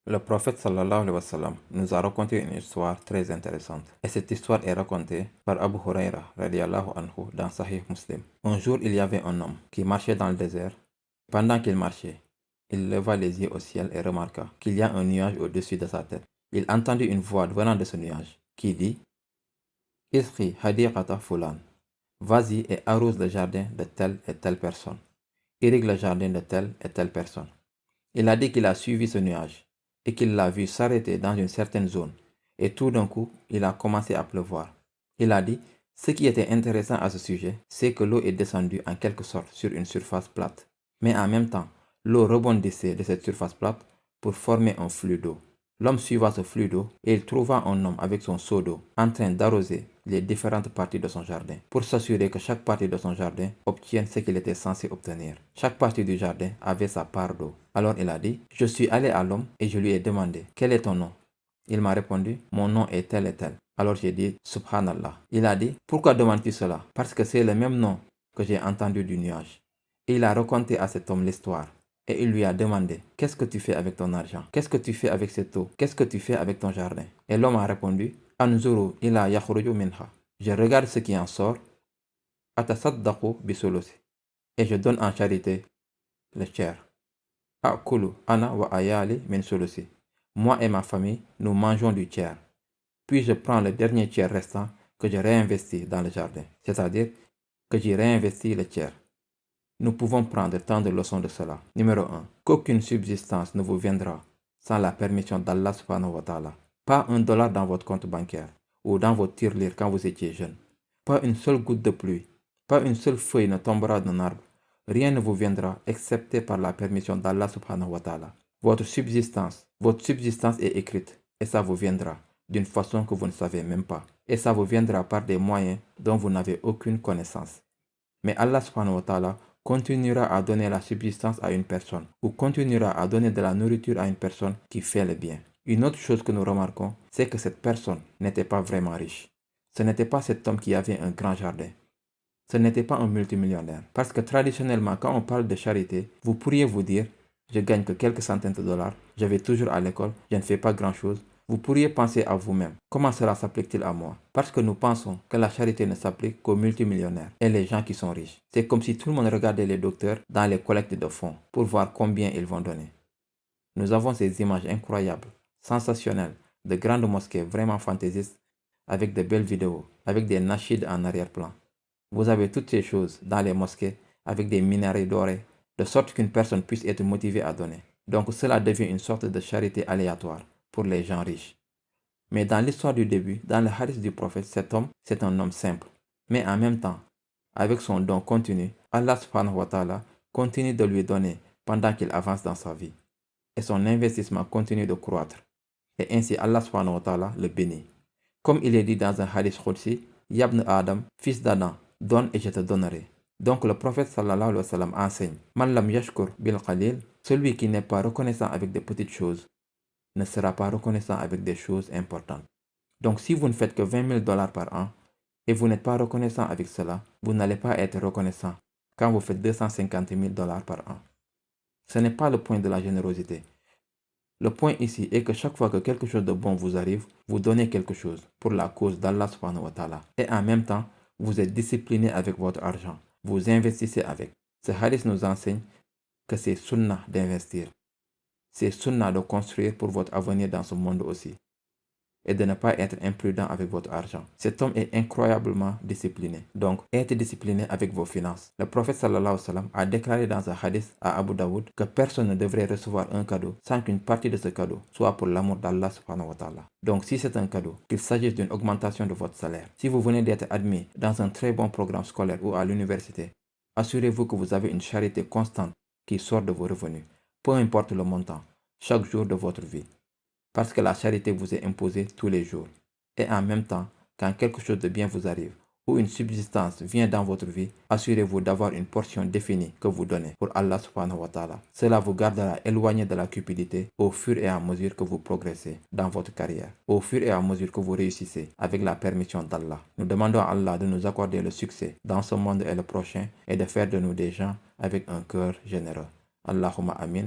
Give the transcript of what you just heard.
Le prophète sallallahu alayhi wa sallam nous a raconté une histoire très intéressante. Et cette histoire est racontée par Abu Huraira radiallahu anhu dans Sahih Muslim. Un jour, il y avait un homme qui marchait dans le désert. Pendant qu'il marchait, il leva les yeux au ciel et remarqua qu'il y a un nuage au-dessus de sa tête. Il entendit une voix venant de ce nuage qui dit « Isri hadiqata fulan » Vas-y et arrose le jardin de telle et telle personne. Irrigue le jardin de telle et telle personne. Il a dit qu'il a suivi ce nuage et qu'il l'a vu s'arrêter dans une certaine zone. Et tout d'un coup, il a commencé à pleuvoir. Il a dit, ce qui était intéressant à ce sujet, c'est que l'eau est descendue en quelque sorte sur une surface plate. Mais en même temps, l'eau rebondissait de cette surface plate pour former un flux d'eau. L'homme suiva ce flux d'eau et il trouva un homme avec son seau d'eau en train d'arroser les différentes parties de son jardin pour s'assurer que chaque partie de son jardin obtienne ce qu'il était censé obtenir. Chaque partie du jardin avait sa part d'eau. Alors il a dit, je suis allé à l'homme et je lui ai demandé, quel est ton nom? Il m'a répondu, mon nom est tel et tel. Alors j'ai dit, subhanallah. Il a dit, pourquoi demandes-tu cela? Parce que c'est le même nom que j'ai entendu du nuage. Et il a raconté à cet homme l'histoire. Et il lui a demandé, qu'est-ce que tu fais avec ton argent? Qu'est-ce que tu fais avec cette eau? Qu'est-ce que tu fais avec ton jardin? Et l'homme a répondu, Anzuru ila yakhruju minha. Je regarde ce qui en sort. Atasaddaqu bisulusi. Et je donne en charité le tiers. Akulu ana wa ayali min sulusi. Moi et ma famille, nous mangeons du tiers. Puis je prends le dernier tiers restant que je réinvestis dans le jardin. C'est-à-dire que j'y réinvestis le tiers. Nous pouvons prendre tant de leçons de cela. Numéro 1. Qu'aucune subsistance ne vous viendra sans la permission d'Allah subhanahu wa ta'ala. Pas un dollar dans votre compte bancaire ou dans votre tirelire quand vous étiez jeune. Pas une seule goutte de pluie. Pas une seule feuille ne tombera d'un arbre. Rien ne vous viendra excepté par la permission d'Allah subhanahu wa ta'ala. Votre subsistance est écrite et ça vous viendra d'une façon que vous ne savez même pas. Et ça vous viendra par des moyens dont vous n'avez aucune connaissance. Mais Allah subhanahu wa ta'ala continuera à donner la subsistance à une personne ou continuera à donner de la nourriture à une personne qui fait le bien. Une autre chose que nous remarquons, c'est que cette personne n'était pas vraiment riche. Ce n'était pas cet homme qui avait un grand jardin. Ce n'était pas un multimillionnaire. Parce que traditionnellement, quand on parle de charité, vous pourriez vous dire, je gagne que quelques centaines de dollars, je vais toujours à l'école, je ne fais pas grand-chose. Vous pourriez penser à vous-même, comment cela s'applique-t-il à moi? Parce que nous pensons que la charité ne s'applique qu'aux multimillionnaires et les gens qui sont riches. C'est comme si tout le monde regardait les docteurs dans les collectes de fonds pour voir combien ils vont donner. Nous avons ces images incroyables, sensationnelles, de grandes mosquées vraiment fantaisistes, avec de belles vidéos, avec des nasheeds en arrière-plan. Vous avez toutes ces choses dans les mosquées avec des minarets dorés, de sorte qu'une personne puisse être motivée à donner. Donc cela devient une sorte de charité aléatoire pour les gens riches. Mais dans l'histoire du début, dans le hadith du prophète, cet homme, c'est un homme simple. Mais en même temps, avec son don continu, Allah subhanahu wa ta'ala continue de lui donner pendant qu'il avance dans sa vie. Et son investissement continue de croître. Et ainsi Allah subhanahu wa ta'ala le bénit. Comme il est dit dans un hadith Qudsi, Yabn Adam, fils d'Adam, donne et je te donnerai. Donc le prophète sallallahu alayhi wa sallam enseigne, Man lam yashkur bil qalil, celui qui n'est pas reconnaissant avec des petites choses, ne sera pas reconnaissant avec des choses importantes. Donc si vous ne faites que 20 000 dollars par an et vous n'êtes pas reconnaissant avec cela, vous n'allez pas être reconnaissant quand vous faites 250 000 dollars par an. Ce n'est pas le point de la générosité. Le point ici est que chaque fois que quelque chose de bon vous arrive, vous donnez quelque chose pour la cause d'Allah subhanahu wa ta'ala. Et en même temps, vous êtes discipliné avec votre argent. Vous investissez avec. Ce hadith nous enseigne que c'est sunnah d'investir. C'est sunnah de construire pour votre avenir dans ce monde aussi. Et de ne pas être imprudent avec votre argent. Cet homme est incroyablement discipliné. Donc, être discipliné avec vos finances. Le prophète sallallahu alayhi wa sallam a déclaré dans un hadith à Abu Daoud que personne ne devrait recevoir un cadeau sans qu'une partie de ce cadeau soit pour l'amour d'Allah subhanahu wa ta'ala. Donc, si c'est un cadeau, qu'il s'agisse d'une augmentation de votre salaire, si vous venez d'être admis dans un très bon programme scolaire ou à l'université, assurez-vous que vous avez une charité constante qui sort de vos revenus, peu importe le montant, chaque jour de votre vie. Parce que la charité vous est imposée tous les jours. Et en même temps, quand quelque chose de bien vous arrive, ou une subsistance vient dans votre vie, assurez-vous d'avoir une portion définie que vous donnez pour Allah subhanahu wa ta'ala. Cela vous gardera éloigné de la cupidité au fur et à mesure que vous progressez dans votre carrière, au fur et à mesure que vous réussissez avec la permission d'Allah. Nous demandons à Allah de nous accorder le succès dans ce monde et le prochain et de faire de nous des gens avec un cœur généreux. Allahumma amin.